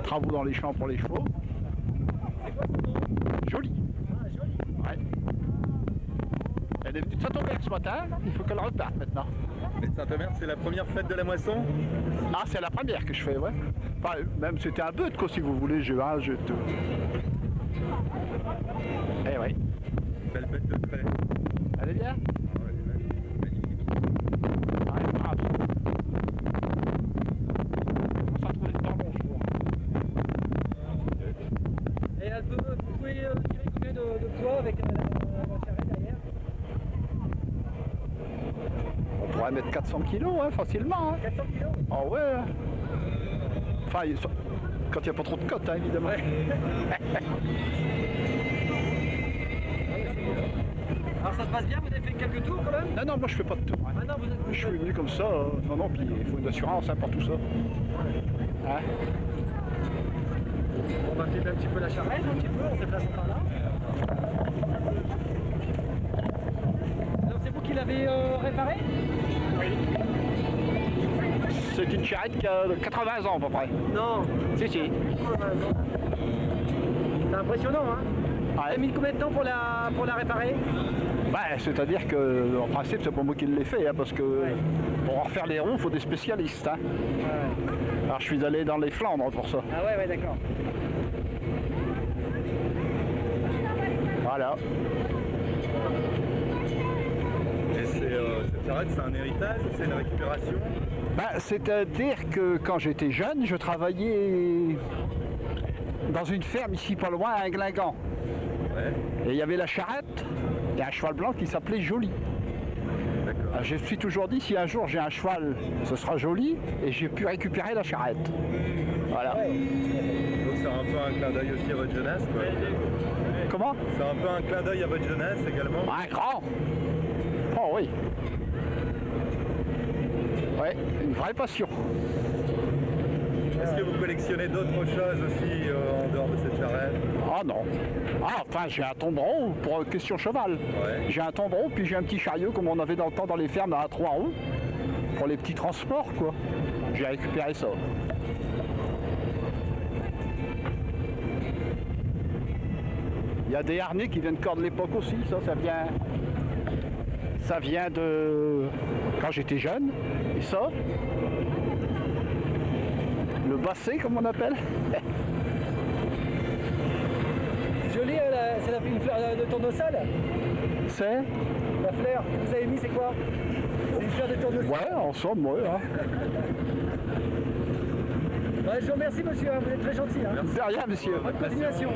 travaux dans les champs pour les chevaux. C'est quoi ton nom? Joli. Ah, joli. Ouais. Elle est venue de Saint-Omer ce matin, il faut qu'elle reparte maintenant. Mais Saint-Omer, c'est la première fête de la moisson? Ah, c'est la première que je fais, ouais. Enfin, même c'était un bœuf, quoi, si vous voulez, jeu 1, jeu 2. Eh oui. Belle bête de trait. Elle est bien? Ouais, elle est magnifique. Ouais, brave. Ça trouve les temps bons, je trouve. Et elle peut, vous pouvez tirer combien de poids avec la charrette derrière? On pourrait mettre 400 kilos, hein, facilement. Hein. 400 kilos? Ah ouais. Enfin, quand il n'y a pas trop de côtes, hein, évidemment. Ouais. Alors ça se passe bien, vous avez fait quelques tours quand même? Non, non, moi je fais pas de tour. Hein. Ah non, vous êtes... Je suis venu comme ça. Non, non, puis il faut une assurance hein, pour tout ça. Hein? On va filmer un petit peu la charrette, un petit peu, on se déplace par là. Alors c'est vous qui l'avez réparée? Oui. C'est une charrette qui a 80 ans à peu près. Non. Si, si. C'est impressionnant, hein? Vous avez mis combien de temps pour la réparer? Ouais, c'est-à-dire que, en principe, c'est pas moi qui l'ai fait, hein, parce que pour en refaire les roues, il faut des spécialistes. Hein. Ouais. Alors je suis allé dans les Flandres pour ça. Ah ouais, d'accord. Voilà. Et cette charrette, c'est un héritage ou c'est une récupération? Ben, c'est-à-dire que quand j'étais jeune, je travaillais dans une ferme ici pas loin à Guingamp. Ouais. Et il y avait la charrette et un cheval blanc qui s'appelait Joli. D'accord. Alors, je me suis toujours dit, si un jour j'ai un cheval, ce sera Joli, et j'ai pu récupérer la charrette. Voilà. Donc c'est un peu un clin d'œil aussi à votre jeunesse, quoi. Comment? C'est un peu un clin d'œil à votre jeunesse également. Un grand. Oh oui. Ouais, une vraie passion. Est-ce que vous collectionnez d'autres choses aussi en dehors de cette charrette? Ah non. Ah, enfin, j'ai un tombereau pour question cheval. Ouais. J'ai un tombereau, puis j'ai un petit chariot comme on avait dans le temps dans les fermes à 3 roues, pour les petits transports, quoi. J'ai récupéré ça. Il y a des harnais qui viennent encore de l'époque aussi, ça vient de quand j'étais jeune. Et ça, le basset comme on appelle. Joli, c'est une fleur de tournesol? C'est La fleur que vous avez mis, c'est quoi? C'est une fleur de tournesol? ouais, en somme, ouais. Hein. Ouais, je vous remercie monsieur, hein, vous êtes très gentil. Hein. De rien, monsieur. Bonne continuation.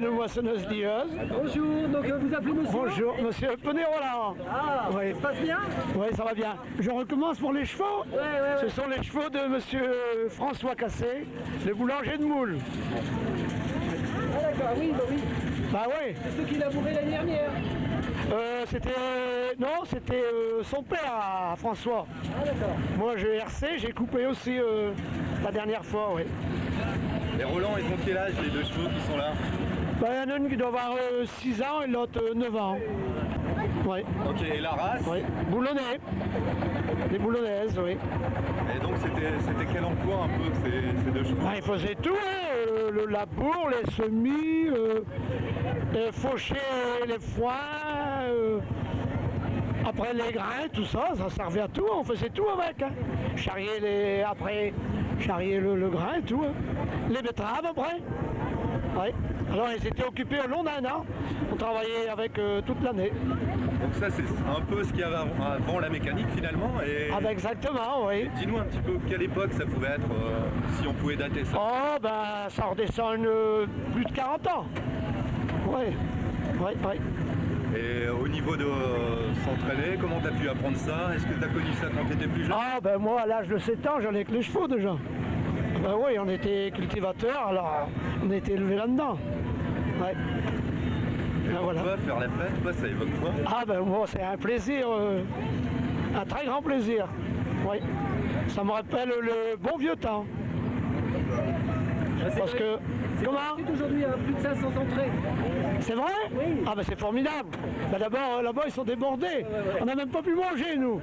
Le moissonneuse dieuse. Bonjour, donc vous appelez monsieur? Bonjour, monsieur Penérola. Ah, Oui. ça se passe bien? Oui, ça va bien. Je recommence pour les chevaux. Ouais. Ce sont les chevaux de monsieur François Cassé, le boulanger de Moule. Ah d'accord, oui, bah oui. Bah oui. C'est ceux qui labouraient l'année dernière. C'était son père à François. Ah d'accord. Moi j'ai RC, j'ai coupé aussi la dernière fois, oui. Et Roland, ils ont quel âge les deux chevaux qui sont là? Bah, il y en a une qui doit avoir 6 ans et l'autre 9 ans. Oui. Ok, et la race? Oui. Boulonnais. Les boulonnaises, oui. Et donc c'était quel emploi un peu ces deux chevaux? Ah, ils faisaient tout, hein, le labour, les semis, faucher les foins, après les grains, tout ça, ça servait à tout, on faisait tout avec. Hein. Charrier le grain et tout. Hein. Les betteraves après. Oui. Alors ils étaient occupés au long d'un an, on travaillait avec toute l'année. Donc ça c'est un peu ce qu'il y avait avant la mécanique finalement. Et Ah ben exactement, oui. dis-nous un petit peu quelle époque ça pouvait être, si on pouvait dater ça. Oh ben ça redescend plus de 40 ans. Oui, oui, oui. Et au niveau de s'entraîner, comment tu as pu apprendre ça? Est-ce que tu as connu ça quand tu étais plus jeune? Ah ben moi à l'âge de 7 ans j'en ai que les chevaux déjà. Ben oui, on était cultivateurs, alors on était élevés là-dedans. Ouais. Et Ben, pour voilà. toi, faire la fête, toi, ça évoque quoi? Ah ben moi c'est un plaisir, un très grand plaisir. Oui. Ça me rappelle le bon vieux temps. Parce que. Comment? Aujourd'hui, plus de 500 entrées. C'est vrai? Oui. Ah ben c'est formidable. Ben d'abord là-bas ils sont débordés. On n'a même pas pu manger nous.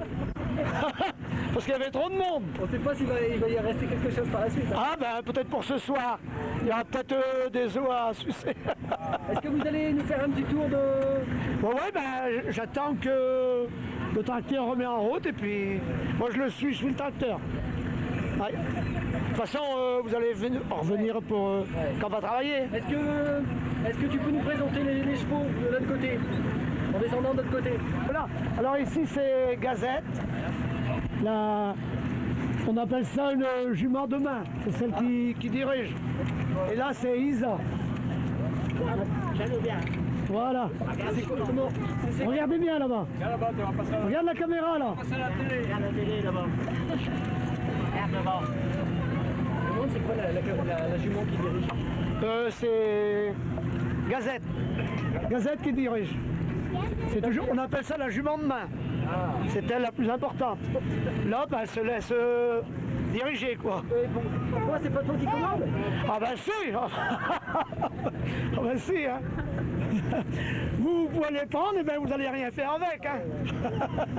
parce qu'il y avait trop de monde. On ne sait pas s'il va y rester quelque chose par la suite. Hein. Ah ben peut-être pour ce soir, il y aura peut-être des os à sucer. Est-ce que vous allez nous faire un petit tour de... Bon ouais, ben j'attends que le tracteur remet en route et puis moi je suis le tracteur. Ouais. De toute façon, vous allez revenir pour quand on va travailler. Est-ce que tu peux nous présenter les chevaux de l'autre côté, en descendant de l'autre côté? Voilà. Alors ici c'est Gazette. On appelle ça une jument de main. C'est celle qui dirige. Et là c'est Isa. Voilà. Regardez bien là-bas. Regarde la caméra là. Regarde la télé là-bas. Regarde là-bas. C'est quoi la jument qui dirige? C'est Gazette. Gazette qui dirige. C'est toujours, on appelle ça la jument de main. C'est elle la plus importante. Là, ben, elle se laisse diriger quoi. Pourquoi c'est pas toi qui commande? Ah ben si. Ah ben si hein. Vous pouvez les prendre et ben vous allez rien faire avec hein.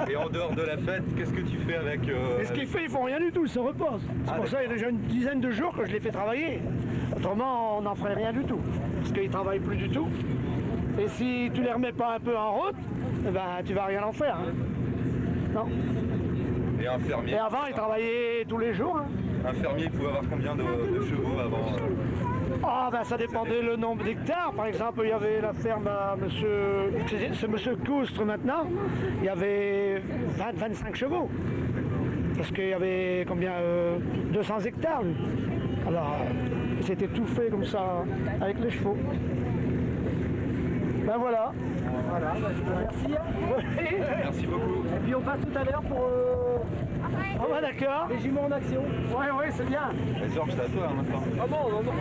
Et en dehors de la fête, qu'est-ce que tu fais avec Et ce qu'ils font, ils font rien du tout, ils se reposent. C'est pour ça qu'il y a déjà une dizaine de jours que je les fais travailler. Autrement, on n'en ferait rien du tout. Parce qu'ils ne travaillent plus du tout. Et si tu les remets pas un peu en route, eh ben, tu vas rien en faire. Hein. Non. Et un fermier? Et avant, ils travaillaient tous les jours. Hein. Un fermier, il pouvait avoir combien de chevaux avant? Ah ben ça dépendait le nombre d'hectares. Par exemple, il y avait la ferme à monsieur Coustre maintenant. Il y avait 20-25 chevaux. Parce qu'il y avait combien 200 hectares lui. Alors c'était tout fait comme ça avec les chevaux. Ben voilà. Voilà, merci. Oui. Merci beaucoup. Et puis on passe tout à l'heure pour Ah bah d'accord. les juments en action. Oui, c'est bien. Georges, c'est à toi hein, maintenant. Ah bon, non.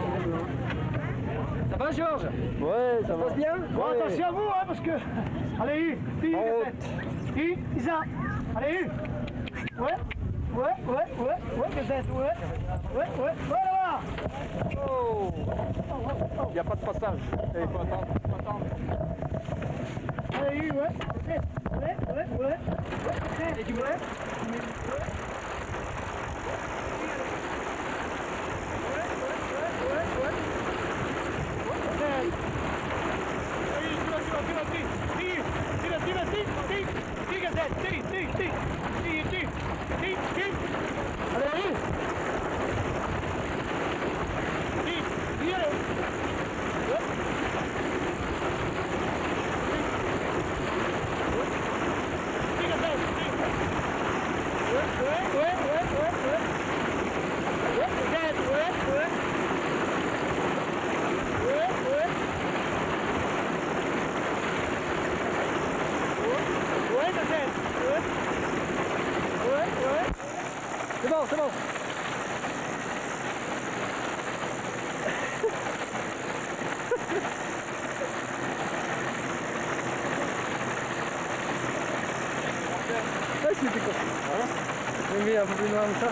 Ça va Georges? Ouais, ça passe bien? Bon, attention à vous, hein, parce que... Allez, Isa. Allez, Ouais, Gazette, ouais, voilà. Oh. Il n'y a pas de passage. Il faut attendre. Allez, ouais. Et tu voulais? C'est bon. Ouais, c'était quoi? J'aime bien un peu plus loin comme ça.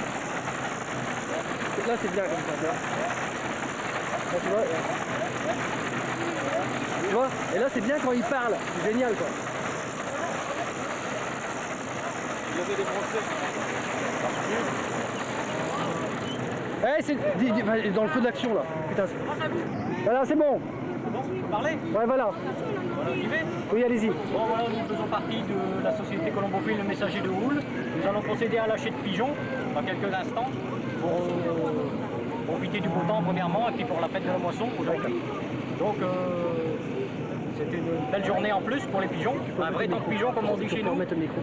Là, c'est bien comme ça, tu vois. Là, tu vois? Et là, c'est bien quand il parle. C'est génial, quoi. Il y avait des Français. Ouais, c'est dans le feu de l'action là. Putain. Voilà, c'est bon. C'est bon, parlez. Ouais, voilà. Voilà, j'y vais. Oui, allez-y. Bon, voilà, nous faisons partie de la société Colombophile, le messager de Houle. Nous allons procéder à l'achat de pigeons dans quelques instants pour profiter du beau temps premièrement et puis pour la fête de la moisson aujourd'hui. Donc, c'était une belle journée en plus pour les pigeons. Un vrai temps de pigeons comme on dit chez nous. Mettre le micro.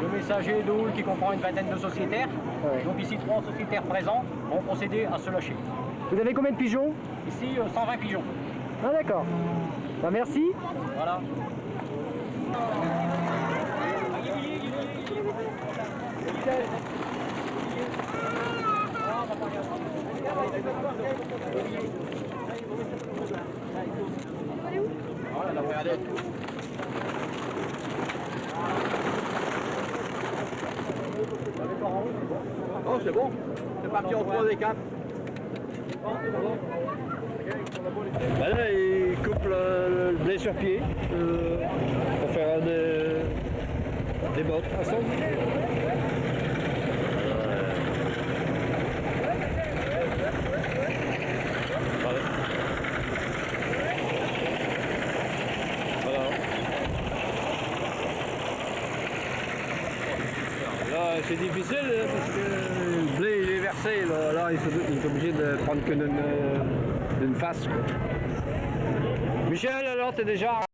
Le messager de Houle qui comprend une vingtaine de sociétaires. Ouais. Donc ici, 3 sociétaires présents vont procéder à se lâcher. Vous avez combien de pigeons? Ici, 120 pigeons. Ah, d'accord. Bah, merci. Voilà. Oh, c'est bon. C'est parti en 3 des 4. Ben là, il coupe le blé sur pied pour faire des bottes. c'est difficile là, parce que le blé il est versé, là, alors il est obligé de prendre que d'une face. Quoi. Michel, alors t'es déjà